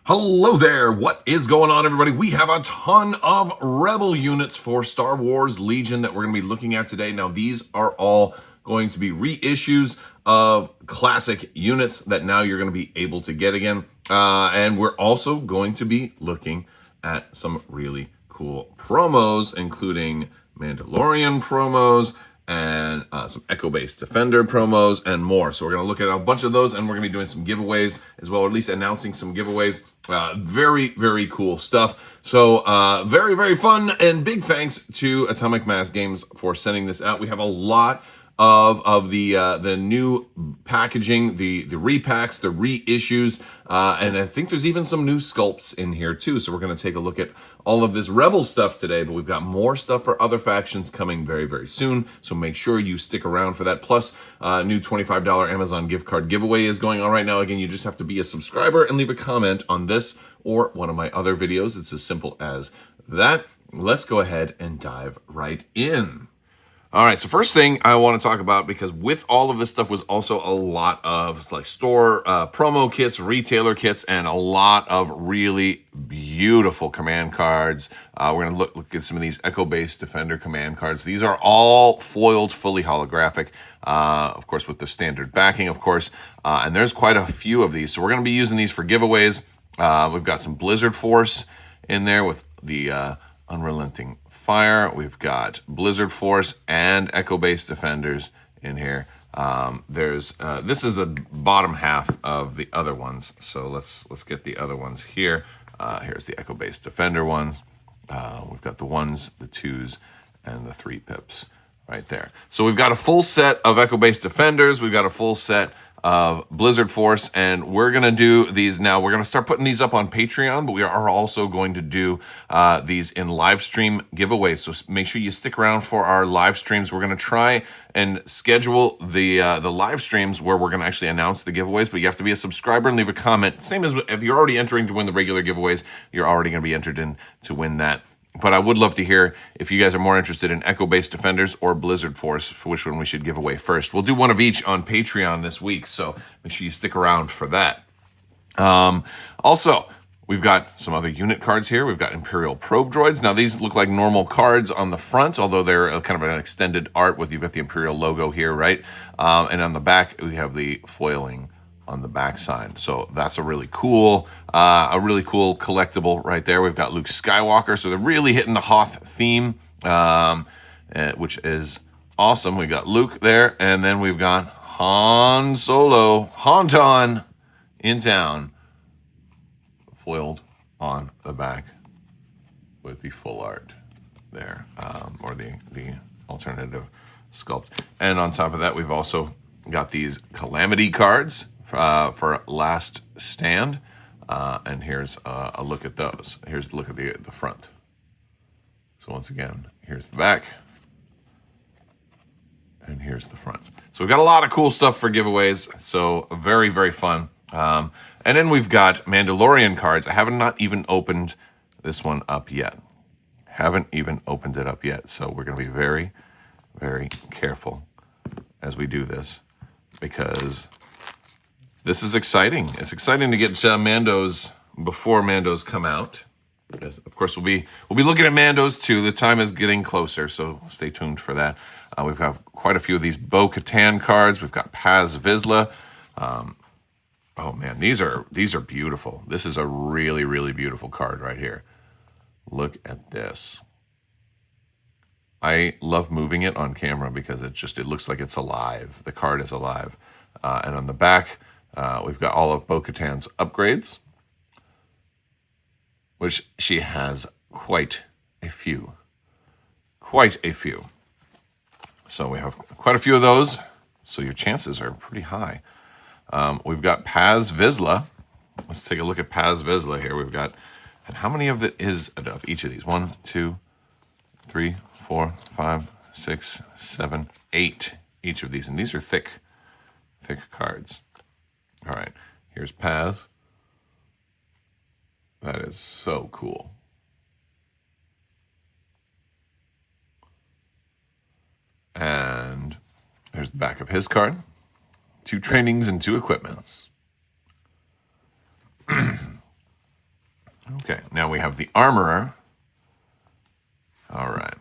Hello there, what is going on, everybody? We have a ton of Rebel units for Star Wars Legion that we're going to be looking at today. Now, these are all going to be reissues of classic units that now you're going to be able to get again. And we're also going to be looking at some really cool promos, including Mandalorian promos, and some Echo-based Defender promos, and more. So we're going to look at a bunch of those, and we're going to be doing some giveaways as well, or at least announcing some giveaways. Very, very cool stuff. So very, very fun, and big thanks to Atomic Mass Games for sending this out. We have a lot of the new packaging, the repacks, the reissues, and I think there's even some new sculpts in here too. So we're going to take a look at all of this Rebel stuff today, but we've got more stuff for other factions coming very, very soon. So make sure you stick around for that. Plus, new $25 Amazon gift card giveaway is going on right now. Again, you just have to be a subscriber and leave a comment on this or one of my other videos. It's as simple as that. Let's go ahead and dive right in. All right, so first thing I want to talk about, because with all of this stuff was also a lot of like store promo kits, retailer kits, and a lot of really beautiful command cards. We're going to look at some of these Echo-based Defender command cards. These are all foiled, fully holographic, of course, with the standard backing, of course. And there's quite a few of these. So we're going to be using these for giveaways. We've got some Blizzard Force in there with the Unrelenting Fire. We've got Blizzard Force and Echo-based Defenders in here. This is the bottom half of the other ones. So let's get the other ones here. Here's the Echo-based Defender ones. We've got the 1s, the 2s, and the 3 pips right there. So we've got a full set of Echo-based Defenders. We've got a full set of Blizzard Force, and we're going to do these now. We're going to start putting these up on Patreon, but we are also going to do these in live stream giveaways. So make sure you stick around for our live streams. We're going to try and schedule the live streams where we're going to actually announce the giveaways, but you have to be a subscriber and leave a comment. Same as if you're already entering to win the regular giveaways, you're already going to be entered in to win that. But I would love to hear if you guys are more interested in Echo-based Defenders or Blizzard Force, for which one we should give away first. We'll do one of each on Patreon this week, so make sure you stick around for that. Also, we've got some other unit cards here. We've got Imperial Probe Droids. Now, these look like normal cards on the front, although they're kind of an extended art with, you've got the Imperial logo here, right? And on the back, we have the foiling on the backside. So that's a really cool collectible right there. We've got Luke Skywalker. So they're really hitting the Hoth theme, which is awesome. We got Luke there, and then we've got Han Solo, Haunton in town, foiled on the back with the full art there, or the alternative sculpt. And on top of that, we've also got these Calamity cards for Last Stand, and here's a look at those. Here's a look at the front. So once again, here's the back, and here's the front. So we've got a lot of cool stuff for giveaways, so very, very fun. And then we've got Mandalorian cards. I have not even opened this one up yet. Haven't even opened it up yet, so we're going to be very, very careful as we do this, because this is exciting. It's exciting to get Mandos before Mandos come out. Of course, we'll be looking at Mandos too. The time is getting closer, so stay tuned for that. We've got quite a few of these Bo-Katan cards. We've got Paz Vizsla. Oh man, these are beautiful. This is a really, really beautiful card right here. Look at this. I love moving it on camera because it looks like it's alive. The card is alive. And on the back, we've got all of Bo-Katan's upgrades, which she has quite a few. Quite a few. So we have quite a few of those, so your chances are pretty high. We've got Paz Vizsla. Let's take a look at Paz Vizsla here. We've got, and how many of it is of each of these? 1, 2, 3, 4, 5, 6, 7, 8. Each of these, and these are thick cards. All right, here's Paz. That is so cool. And there's the back of his card. 2 trainings and 2 equipments. Okay, now we have the armorer. All right.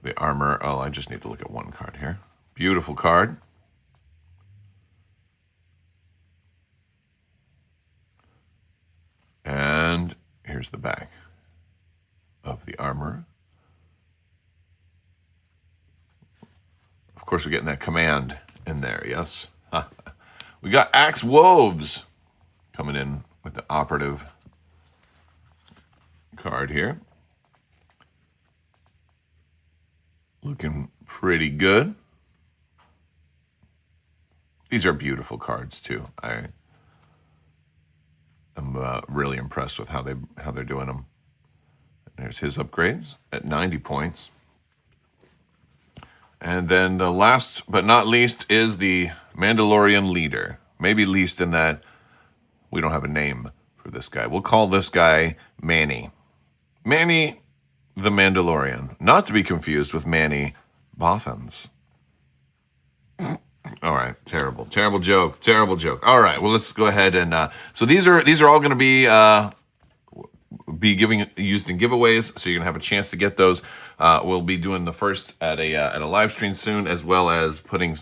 The armor. Oh, I just need to look at one card here. Beautiful card. And here's the back of the armor. Of course, we're getting that command in there, yes? We got Axe Woves coming in with the operative card here. Looking pretty good. These are beautiful cards, too. I'm really impressed with how they're doing them. There's his upgrades at 90 points. And then the last but not least is the Mandalorian leader. Maybe least in that we don't have a name for this guy. We'll call this guy Manny. Manny the Mandalorian. Not to be confused with Manny Bothans. All right, terrible joke. All right, well, let's go ahead and so these are all going to be used in giveaways, so you're gonna have a chance to get those. We'll be doing the first at a live stream soon, as well as putting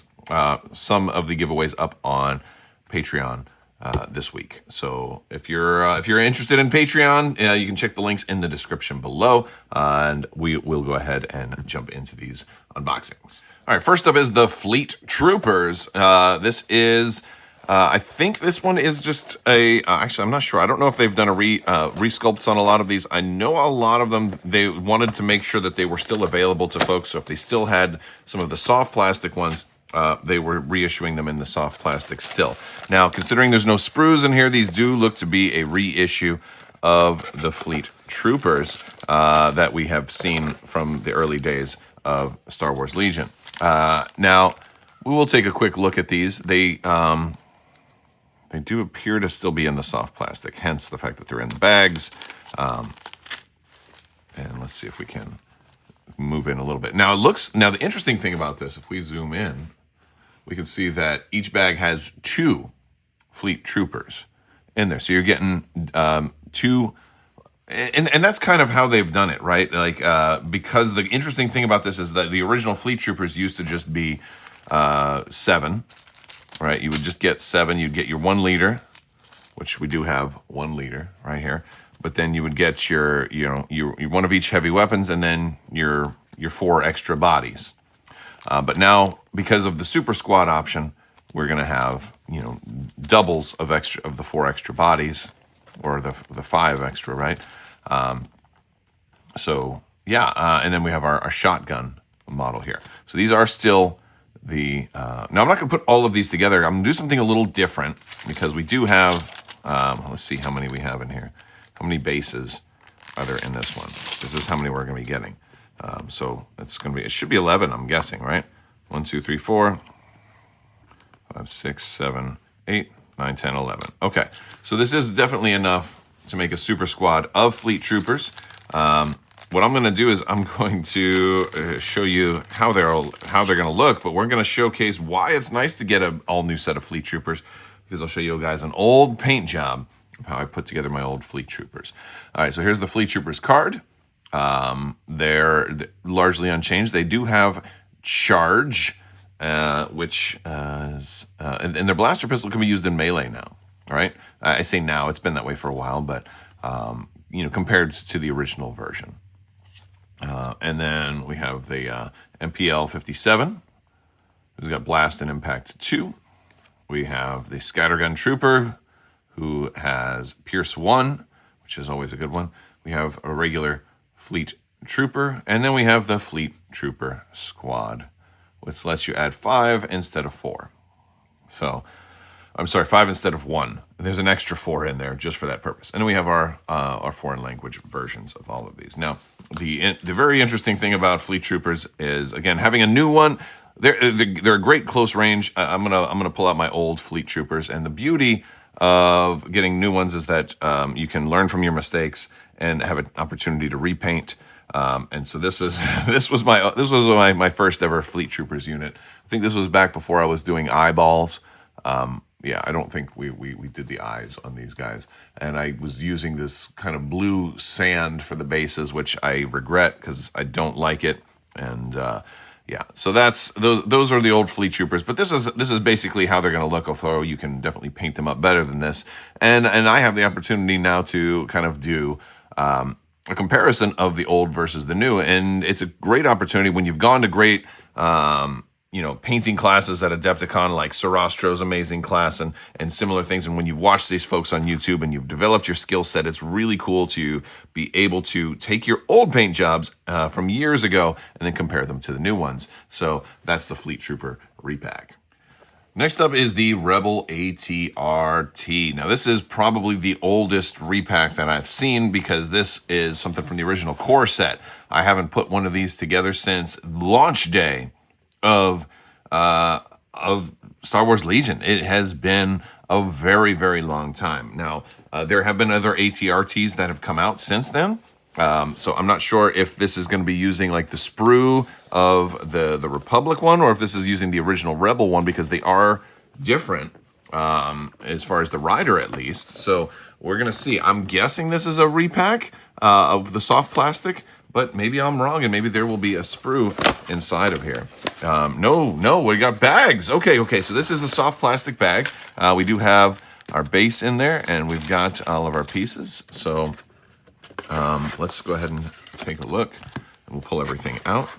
some of the giveaways up on Patreon this week. So if you're interested in Patreon, you can check the links in the description below, and we will go ahead and jump into these unboxings. All right, first up is the Fleet Troopers. This is, I think this one is just actually, I'm not sure. I don't know if they've done a resculpts on a lot of these. I know a lot of them, they wanted to make sure that they were still available to folks. So if they still had some of the soft plastic ones, they were reissuing them in the soft plastic still. Now, considering there's no sprues in here, these do look to be a reissue of the Fleet Troopers that we have seen from the early days of Star Wars Legion. Now, we will take a quick look at these. They do appear to still be in the soft plastic, hence the fact that they're in the bags. And let's see if we can move in a little bit. Now, the interesting thing about this, if we zoom in, we can see that each bag has 2 Fleet Troopers in there. So you're getting 2. And that's kind of how they've done it, right? Like, because the interesting thing about this is that the original Fleet Troopers used to just be 7, right? You would just get 7. You'd get your 1 leader, which we do have 1 leader right here. But then you would get your one of each heavy weapons, and then your 4 extra bodies. But now, because of the Super Squad option, we're gonna have doubles of the 4 extra bodies, or the 5 extra, right? So yeah, and then we have our shotgun model here. So these are still the, now I'm not gonna put all of these together. I'm gonna do something a little different, because we do have, let's see how many we have in here. How many bases are there in this one? This is how many we're gonna be getting. So it should be 11, I'm guessing, right? 1, 2, 3, 4, 5, 6, 7, 8, 9, 10, 11. Okay, so this is definitely enough to make a super squad of Fleet Troopers. What I'm going to do is I'm going to show you how they're going to look, but we're going to showcase why it's nice to get an all-new set of Fleet Troopers, because I'll show you guys an old paint job of how I put together my old Fleet Troopers. All right, so here's the Fleet Troopers card. They're largely unchanged. They do have charge, which is, and their blaster pistol can be used in melee now. All right, I say now, it's been that way for a while, but compared to the original version. And then we have the MPL 57, who's got blast and impact 2. We have the Scattergun Trooper, who has Pierce 1, which is always a good one. We have a regular Fleet Trooper, and then we have the Fleet Trooper Squad, which lets you add 5 instead of 4. So, I'm sorry, 5 instead of 1. There's an extra 4 in there just for that purpose. And then we have our foreign language versions of all of these. Now, the very interesting thing about Fleet Troopers is, again, having a new one. They're a great close range. I'm gonna pull out my old Fleet Troopers, and the beauty of getting new ones is that you can learn from your mistakes and have an opportunity to repaint. And so this was my first ever Fleet Troopers unit. I think this was back before I was doing eyeballs. yeah, I don't think we did the eyes on these guys. And I was using this kind of blue sand for the bases, which I regret because I don't like it. And yeah, so that's those are the old Fleet Troopers. But this is basically how they're going to look. Although you can definitely paint them up better than this. And I have the opportunity now to kind of do a comparison of the old versus the new, and it's a great opportunity when you've gone to great painting classes at Adepticon, like Sarastro's amazing class and similar things. And when you've watched these folks on YouTube and you've developed your skill set, it's really cool to be able to take your old paint jobs from years ago and then compare them to the new ones. So that's the Fleet Trooper repack. Next up is the Rebel ATRT. Now, this is probably the oldest repack that I've seen because this is something from the original core set. I haven't put one of these together since launch day of Star Wars Legion. It has been a very, very long time. Now, there have been other ATRTs that have come out since then. So I'm not sure if this is going to be using like the sprue of the Republic one, or if this is using the original Rebel one, because they are different as far as the rider at least. So we're going to see. I'm guessing this is a repack of the soft plastic, but maybe I'm wrong, and maybe there will be a sprue inside of here. No, we got bags. Okay, so this is a soft plastic bag. We do have our base in there, and we've got all of our pieces. So let's go ahead and take a look, and we'll pull everything out.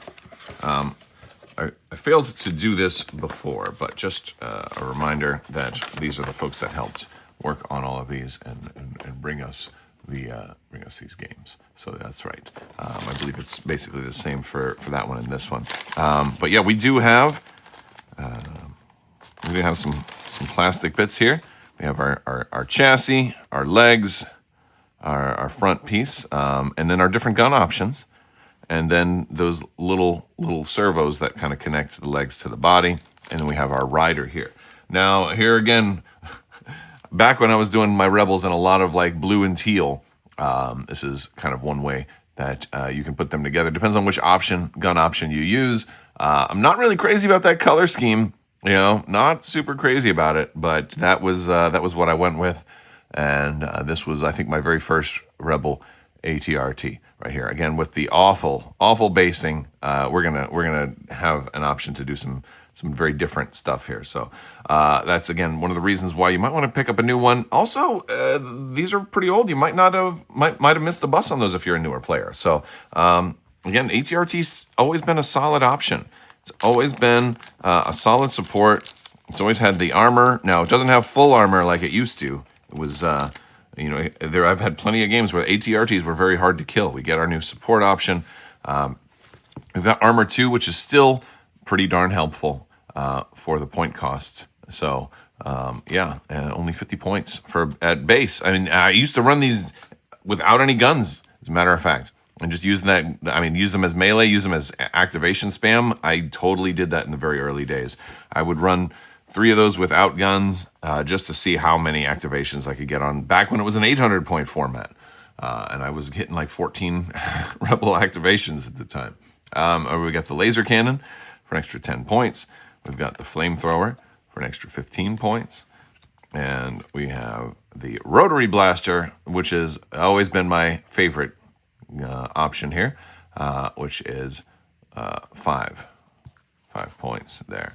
I failed to do this before, but just a reminder that these are the folks that helped work on all of these and bring us these games. So that's right. I believe it's basically the same for that one and this one. But yeah, we do have some plastic bits here. We have our chassis, our legs, our front piece, and then our different gun options, and then those little servos that kind of connect the legs to the body, and then we have our rider here. Now here again, back when I was doing my Rebels in a lot of like blue and teal, this is kind of one way that you can put them together. Depends on which gun option you use. I'm not really crazy about that color scheme, not super crazy about it, but that was what I went with. And this was, I think, my very first Rebel ATRT right here. Again, with the awful basing, we're gonna have an option to do some very different stuff here. So that's again one of the reasons why you might want to pick up a new one. Also, these are pretty old. You might have missed the bus on those if you're a newer player. So again, ATRT's always been a solid option. It's always been a solid support. It's always had the armor. Now it doesn't have full armor like it used to. It was, I've had plenty of games where ATRTs were very hard to kill. We get our new support option. We've got Armor 2, which is still pretty darn helpful for the point costs. So, yeah, and only 50 points at base. I mean, I used to run these without any guns, as a matter of fact, and just use them as melee, use them as activation spam. I totally did that in the very early days. I would run 3 of those without guns, just to see how many activations I could get on, back when it was an 800 point format. And I was hitting like 14 Rebel activations at the time. We got the laser cannon for an extra 10 points. We've got the flamethrower for an extra 15 points. And we have the rotary blaster, which has always been my favorite option here, which is 5 points there.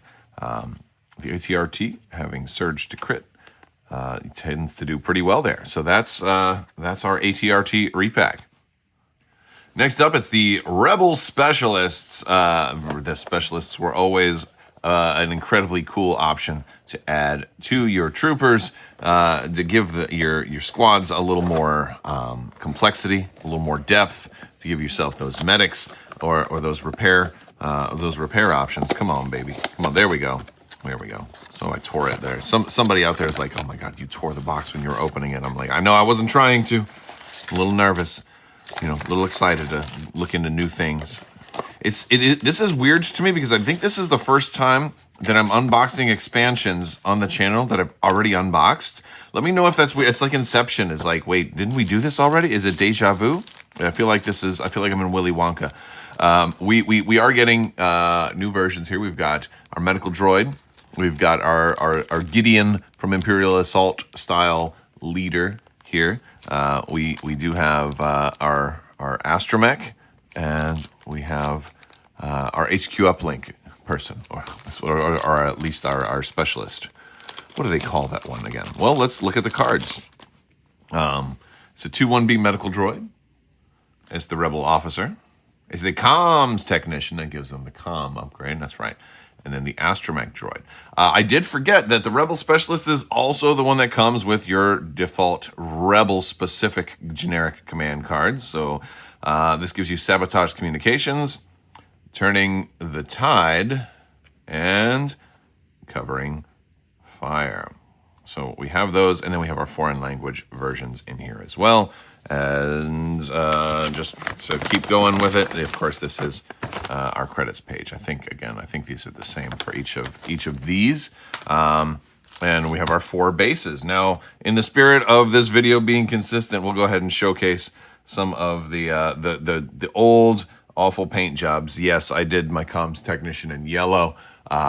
The ATRT, having surge to crit, tends to do pretty well there. So that's our ATRT repack. Next up, it's the Rebel Specialists. The Specialists were always an incredibly cool option to add to your troopers, to give your squads a little more complexity, a little more depth, to give yourself those medics or those repair options. Come on, baby. Come on, there we go. There we go. Oh, I tore it there. Somebody out there is like, oh my God, you tore the box when you were opening it. I'm like, I know, I wasn't trying to. A little nervous, a little excited to look into new things. This is weird to me because I think this is the first time that I'm unboxing expansions on the channel that I've already unboxed. Let me know if that's weird. It's like Inception. It's like, wait, didn't we do this already? Is it deja vu? I feel like I'm in Willy Wonka. We are getting new versions here. We've got our medical droid We've got our Gideon from Imperial Assault style leader here. We do have our astromech, and we have our HQ uplink person, or at least our specialist. What do they call that one again? Well, let's look at the cards. It's a 2-1B medical droid. It's the rebel officer. It's the comms technician that gives them the comm upgrade. That's right. And then the astromech droid. I did forget that the rebel specialist is also the one that comes with your default rebel specific generic command cards. So this gives you sabotage communications, turning the tide, and covering fire. So we have those, and then we have our foreign language versions in here as well. And just to keep going with it, of course, this is our credits page. I think these are the same for each of these. And we have our 4 bases. Now, in the spirit of this video being consistent, we'll go ahead and showcase some of the old awful paint jobs. Yes, I did my comms technician in yellow.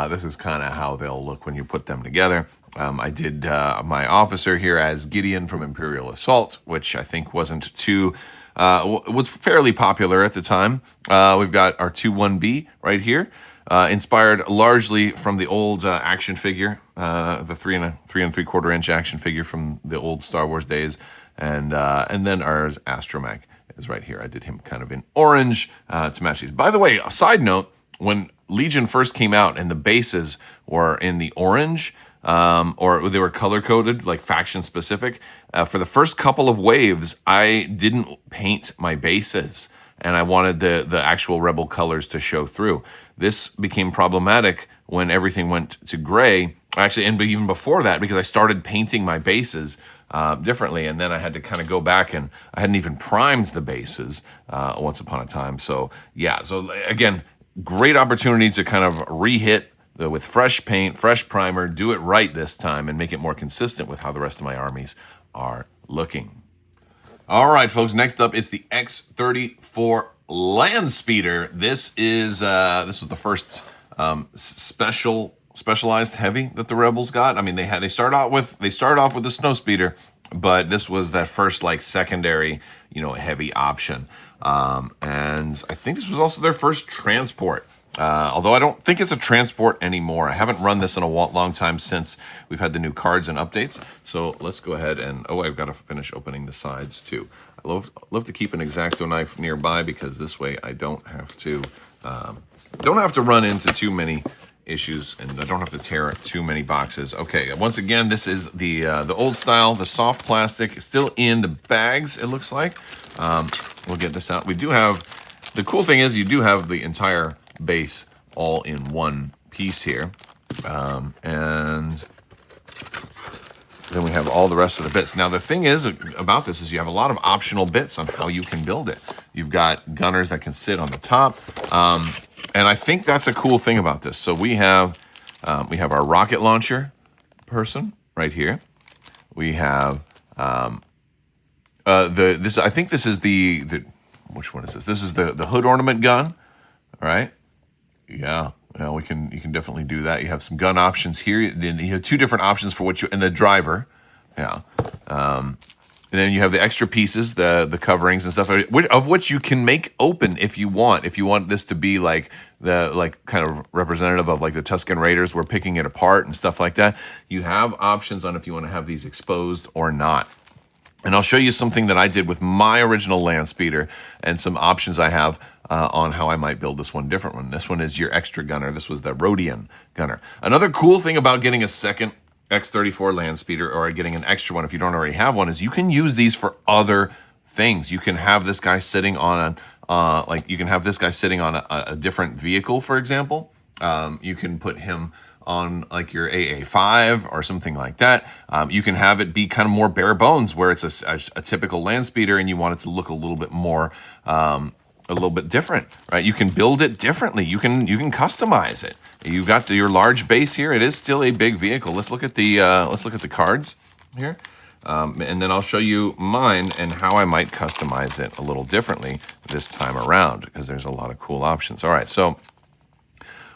This is kind of how they'll look when you put them together. I did my officer here as Gideon from Imperial Assault, which I think wasn't too, was fairly popular at the time. We've got our 2-1B right here, inspired largely from the old action figure, the 3 3/4 inch action figure from the old Star Wars days, and then our astromech is right here. I did him kind of in orange to match these. By the way, a side note, when Legion first came out and the bases were in the orange, or they were color-coded, like faction-specific, for the first couple of waves, I didn't paint my bases, and I wanted the actual Rebel colors to show through. This became problematic when everything went to gray, actually, and even before that, because I started painting my bases differently, and then I had to kind of go back, and I hadn't even primed the bases once upon a time. So, yeah, so again, great opportunity to kind of re-hit with fresh paint, fresh primer, do it right this time, and make it more consistent with how the rest of my armies are looking. All right, folks, next up, it's the X-34 Landspeeder. This was the first specialized heavy that the Rebels got. I mean, they started off with the Snowspeeder, but this was that first like secondary, heavy option. And I think this was also their first transport. Although I don't think it's a transport anymore. I haven't run this in a long time since we've had the new cards and updates. So let's go ahead and, I've got to finish opening the sides too. I love to keep an X-Acto knife nearby, because this way I don't have to run into too many issues, and I don't have to tear too many boxes. Okay, once again, this is the old style, the soft plastic, still in the bags, it looks like. We'll get this out. We do have, the cool thing is you do have the entire base all in one piece here, and then we have all the rest of the bits. Now the thing is about this is you have a lot of optional bits on how you can build it. You've got gunners that can sit on the top, and I think that's a cool thing about this. So we have our rocket launcher person right here. We have this. I think this is the which one is this? This is the hood ornament gun. All right. Yeah, you can definitely do that. You have some gun options here. Then you have 2 different options for and the driver. Yeah. And then you have the extra pieces, the coverings and stuff, of which you can make open if you want. If you want this to be like kind of representative of like the Tusken Raiders, we're picking it apart and stuff like that. You have options on if you want to have these exposed or not. And I'll show you something that I did with my original Landspeeder and some options I have on how I might build this one different one. This one is your extra gunner. This was the Rodian gunner. Another cool thing about getting a second X-34 Landspeeder, or getting an extra one if you don't already have one, is you can use these for other things. You can have this guy sitting on a different vehicle, for example. You can put him on like your AA5 or something like that. You can have it be kind of more bare bones, where it's a typical Landspeeder and you want it to look a little bit more, a little bit different, right? You can build it differently. You can customize it. You've got your large base here. It is still a big vehicle. Let's look at the cards here. And then I'll show you mine and how I might customize it a little differently this time around, because there's a lot of cool options. All right, so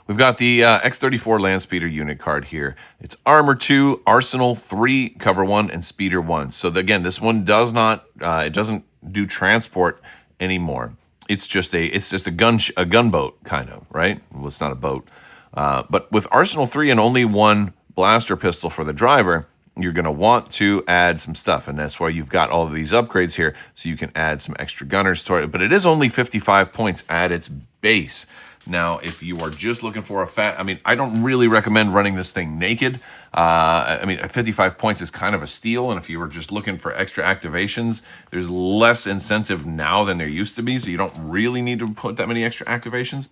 we've got the X-34 Landspeeder unit card here. It's Armor 2, Arsenal 3, Cover 1, and Speeder 1. So again, this one does not, it doesn't do transport anymore. It's just a gunboat kind of, right? Well, it's not a boat. But with Arsenal 3 and only one blaster pistol for the driver, you're going to want to add some stuff, and that's why you've got all of these upgrades here, so you can add some extra gunners to it. But it is only 55 points at its base. Now, if you are just looking for I don't really recommend running this thing naked. 55 points is kind of a steal, and if you were just looking for extra activations, there's less incentive now than there used to be, so you don't really need to put that many extra activations.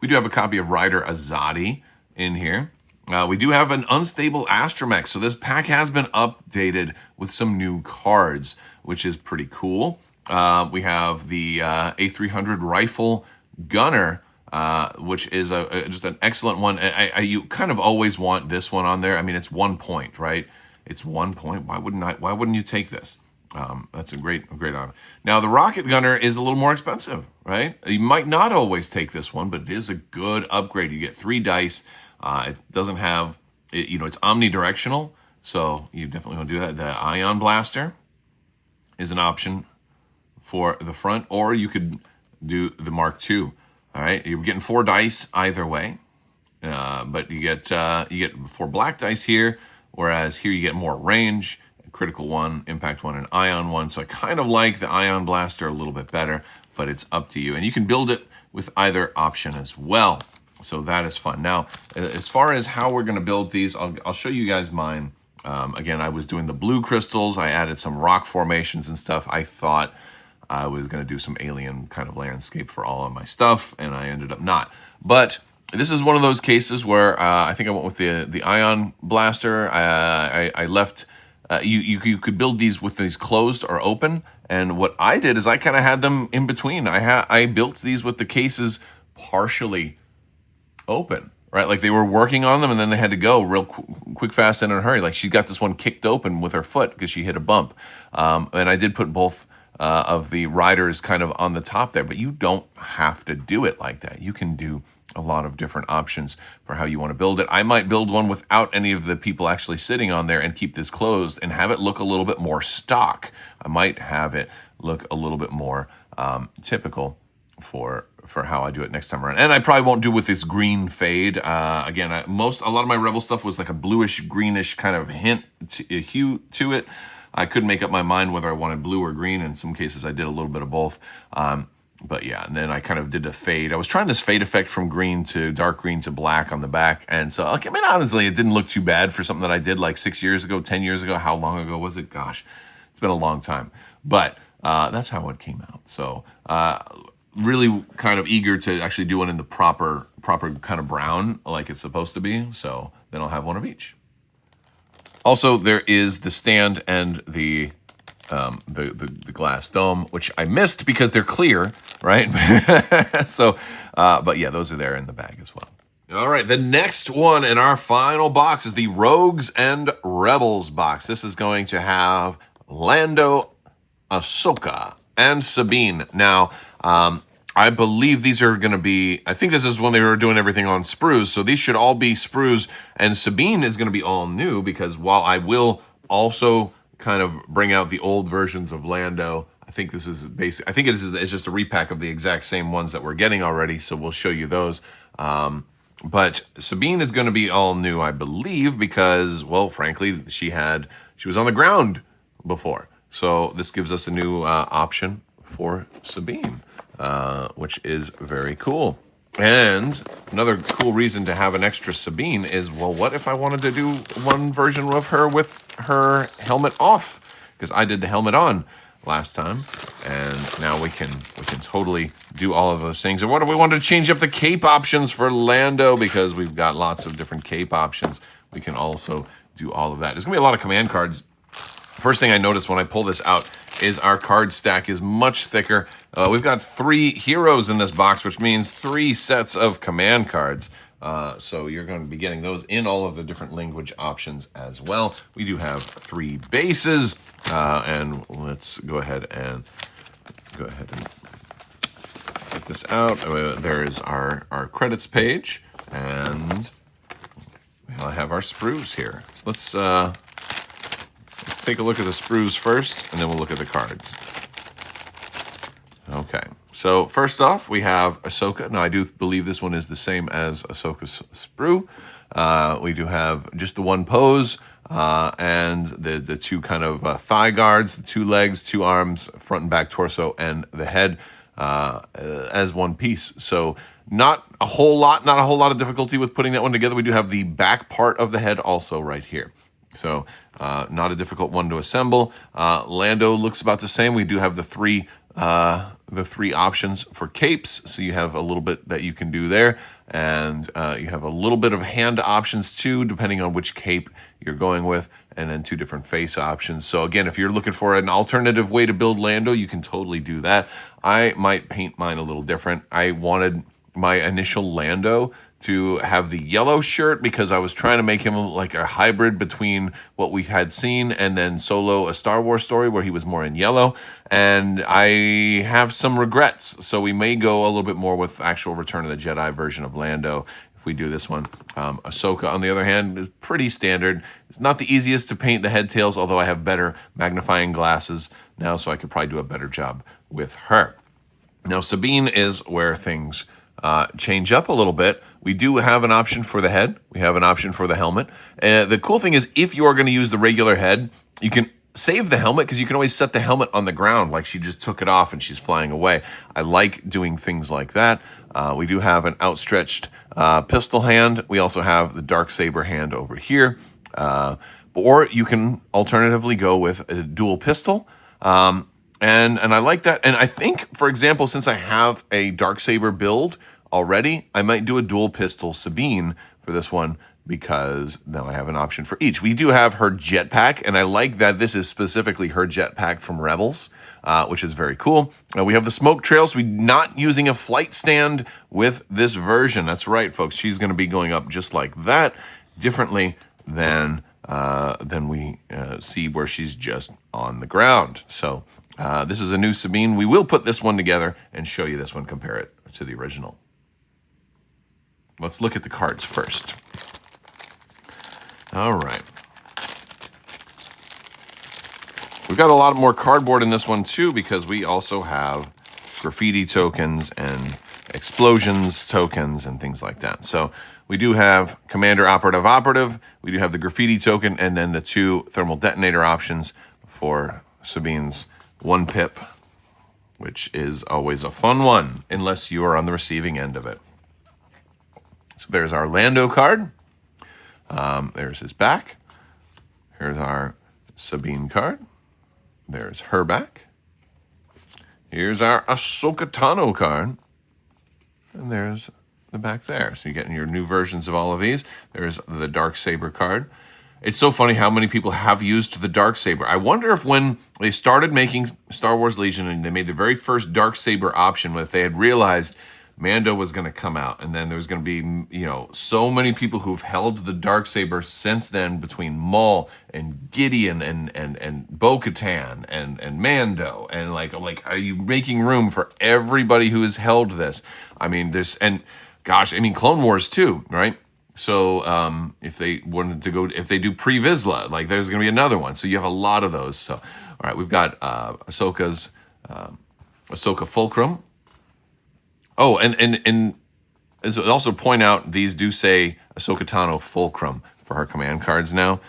We do have a copy of Ryder Azadi in here. We do have an unstable astromech, so this pack has been updated with some new cards, which is pretty cool. We have the A300 rifle gunner, which is just an excellent one. You kind of always want this one on there. I mean, it's 1 point, right? It's 1 point. Why wouldn't you take this? That's a great honor. Now, the rocket gunner is a little more expensive, right? You might not always take this one, but it is a good upgrade. You get 3 dice. It doesn't have, it's omnidirectional, so you definitely want to do that. The ion blaster is an option for the front, or you could do the Mark II. All right, you're getting 4 dice either way, but you get 4 black dice here, whereas here you get more range, critical 1, impact 1, and ion 1. So I kind of like the ion blaster a little bit better, but it's up to you, and you can build it with either option as well. So that is fun. Now, as far as how we're going to build these, I'll show you guys mine. Again, I was doing the blue crystals. I added some rock formations and stuff. I thought I was going to do some alien kind of landscape for all of my stuff, and I ended up not. But this is one of those cases where I think I went with the ion blaster. I left. You could build these with these closed or open, and what I did is I kind of had them in between. I built these with the cases partially open, right? Like they were working on them and then they had to go real quick, fast, and in a hurry. Like she got this one kicked open with her foot because she hit a bump. And I did put both of the riders kind of on the top there, but you don't have to do it like that. You can do a lot of different options for how you want to build it. I might build one without any of the people actually sitting on there and keep this closed and have it look a little bit more stock. I might have it look a little bit more typical for how I do it next time around. And I probably won't do with this green fade. Again, a lot of my Rebel stuff was like a bluish, greenish kind of hue to it. I couldn't make up my mind whether I wanted blue or green. In some cases, I did a little bit of both. But yeah, and then I kind of did a fade. I was trying this fade effect from green to dark green to black on the back. And so, honestly, it didn't look too bad for something that I did like 6 years ago, 10 years ago. How long ago was it? Gosh, it's been a long time. But that's how it came out. So really kind of eager to actually do one in the proper kind of brown like it's supposed to be. So then I'll have one of each. Also, there is the stand and the glass dome, which I missed because they're clear, right? So, but yeah, those are there in the bag as well. All right, the next one in our final box is the Rogues and Rebels box. This is going to have Lando, Ahsoka, and Sabine. Now, I believe these are going to be, I think this is when they were doing everything on sprues, so these should all be sprues, and Sabine is going to be all new, because while I will also kind of bring out the old versions of Lando, I think this is it's just a repack of the exact same ones that we're getting already, so we'll show you those. But Sabine is going to be all new, I believe, because, well, frankly, she was on the ground before. So this gives us a new option for Sabine, which is very cool. And another cool reason to have an extra Sabine is, well, what if I wanted to do one version of her with her helmet off? Because I did the helmet on last time, and now we can totally do all of those things. And what if we wanted to change up the cape options for Lando? Because we've got lots of different cape options. We can also do all of that. There's gonna be a lot of command cards. First thing I noticed when I pull this out is our card stack is much thicker. We've got 3 heroes in this box, which means 3 sets of command cards. So you're going to be getting those in all of the different language options as well. We do have 3 bases, and let's go ahead and take this out. There is our credits page, And I have our sprues here. So let's take a look at the sprues first, and then we'll look at the cards. Okay, so first off, we have Ahsoka. Now, I do believe this one is the same as Ahsoka's sprue. We do have just the one pose, and the two kind of thigh guards, the two legs, two arms, front and back torso, and the head as one piece. So not a whole lot of difficulty with putting that one together. We do have the back part of the head also right here. So not a difficult one to assemble. Lando looks about the same. We do have the three options for capes. So you have a little bit that you can do there. And you have a little bit of hand options too, depending on which cape you're going with, and then two different face options. So again, if you're looking for an alternative way to build Lando, you can totally do that. I might paint mine a little different. I wanted my initial Lando to have the yellow shirt because I was trying to make him like a hybrid between what we had seen and then Solo, A Star Wars Story, where he was more in yellow. And I have some regrets. So we may go a little bit more with actual Return of the Jedi version of Lando if we do this one. Ahsoka, on the other hand, is pretty standard. It's not the easiest to paint the head tails, although I have better magnifying glasses now, so I could probably do a better job with her. Now, Sabine is where things change up a little bit. We do have an option for the head. We have an option for the helmet. And the cool thing is, if you are going to use the regular head, you can save the helmet because you can always set the helmet on the ground like she just took it off and she's flying away. I like doing things like that. We do have an outstretched pistol hand. We also have the Darksaber hand over here. Or you can alternatively go with a dual pistol. And I like that. And I think, for example, since I have a Darksaber build already, I might do a dual pistol Sabine for this one because now I have an option for each. We do have her jetpack, and I like that this is specifically her jetpack from Rebels, which is very cool. We have the smoke trails. We're not using a flight stand with this version. That's right, folks. She's going to be going up just like that, differently than we see where she's just on the ground. So this is a new Sabine. We will put this one together and show you this one, compare it to the original. Let's look at the cards first. All right. We've got a lot more cardboard in this one too because we also have graffiti tokens and explosions tokens and things like that. So we do have Commander Operative. We do have the graffiti token and then the two thermal detonator options for Sabine's one pip, which is always a fun one unless you are on the receiving end of it. So there's our Lando card. There's his back. Here's our Sabine card. There's her back. Here's our Ahsoka Tano card. And there's the back there. So you're getting your new versions of all of these. There's the Darksaber card. It's so funny how many people have used the Darksaber. I wonder if when they started making Star Wars Legion and they made the very first Darksaber option, if they had realized Mando was going to come out, and then there's going to be, so many people who've held the Darksaber since then between Maul and Gideon and Bo-Katan and Mando, and like, are you making room for everybody who has held this? I mean, Clone Wars too, right? So if they wanted to go, if they do pre-Vizsla, like there's going to be another one. So you have a lot of those. So, all right, we've got Ahsoka Fulcrum. Oh, and also point out, these do say Ahsoka Tano Fulcrum for her command cards now.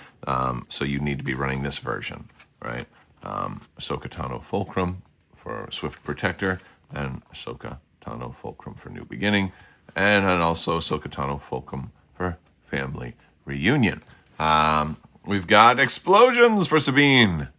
So you need to be running this version, right? Ahsoka Tano Fulcrum for Swift Protector, and Ahsoka Tano Fulcrum for New Beginning, and also Ahsoka Tano Fulcrum for Family Reunion. We've got explosions for Sabine.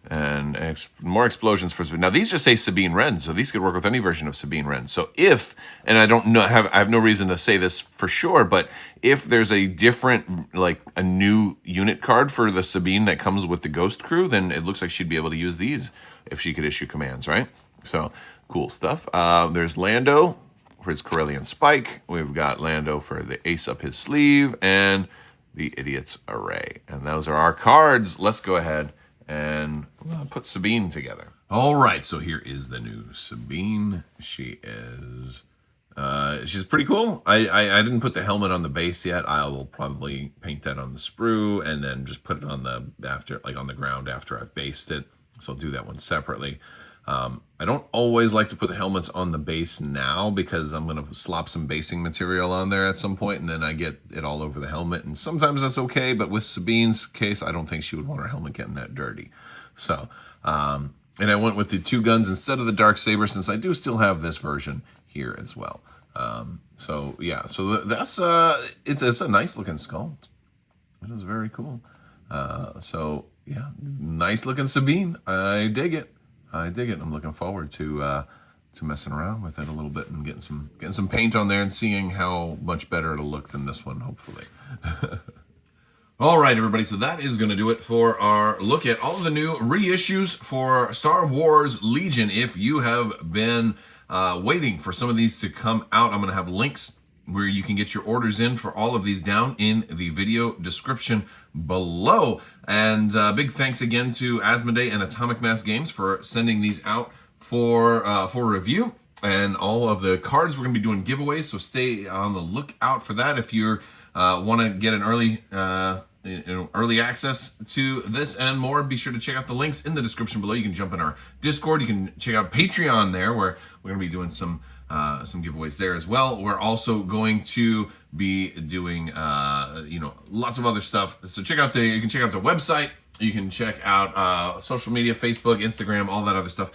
And more explosions for Sabine. Now, these just say Sabine Wren, so these could work with any version of Sabine Wren. So if, and I have no reason to say this for sure, but if there's a different, like a new unit card for the Sabine that comes with the Ghost Crew, then it looks like she'd be able to use these if she could issue commands, right? So, cool stuff. There's Lando for his Corellian Spike. We've got Lando for the Ace Up His Sleeve and the Idiot's Array. And those are our cards. Let's go ahead and put Sabine together. All right, so here is the new Sabine. She is She's pretty cool. I didn't put the helmet on the base yet. I will probably paint that on the sprue and then just put it on the on the ground after I've based it. So I'll do that one separately. I don't always like to put the helmets on the base now because I'm going to slop some basing material on there at some point and then I get it all over the helmet. And sometimes that's okay, but with Sabine's case, I don't think she would want her helmet getting that dirty. So, and I went with the 2 guns instead of the Darksaber since I do still have this version here as well. So yeah, so that's it's a nice looking sculpt. It is very cool. So yeah, nice looking Sabine. I dig it. I dig it. I'm looking forward to messing around with it a little bit and getting some paint on there and seeing how much better it'll look than this one, hopefully. All right, everybody, so that is going to do it for our look at all of the new reissues for Star Wars Legion. If you have been waiting for some of these to come out, I'm going to have links where you can get your orders in for all of these down in the video description below. And big thanks again to Asmodee and Atomic Mass Games for sending these out for review. And all of the cards, we're going to be doing giveaways, so stay on the lookout for that. If you're want to get an early access to this and more, be sure to check out the links in the description below. You can jump in our Discord. You can check out Patreon there, where we're going to be doing some giveaways there as well. We're also going to be doing lots of other stuff. So you can check out the website. You can check out social media, Facebook, Instagram, all that other stuff,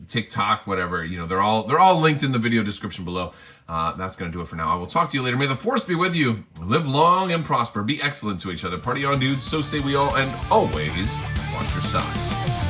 TikTok, whatever. They're all linked in the video description below. That's going to do it for now. I will talk to you later. May the Force be with you. Live long and prosper. Be excellent to each other. Party on, dudes. So say we all. And always watch your sides.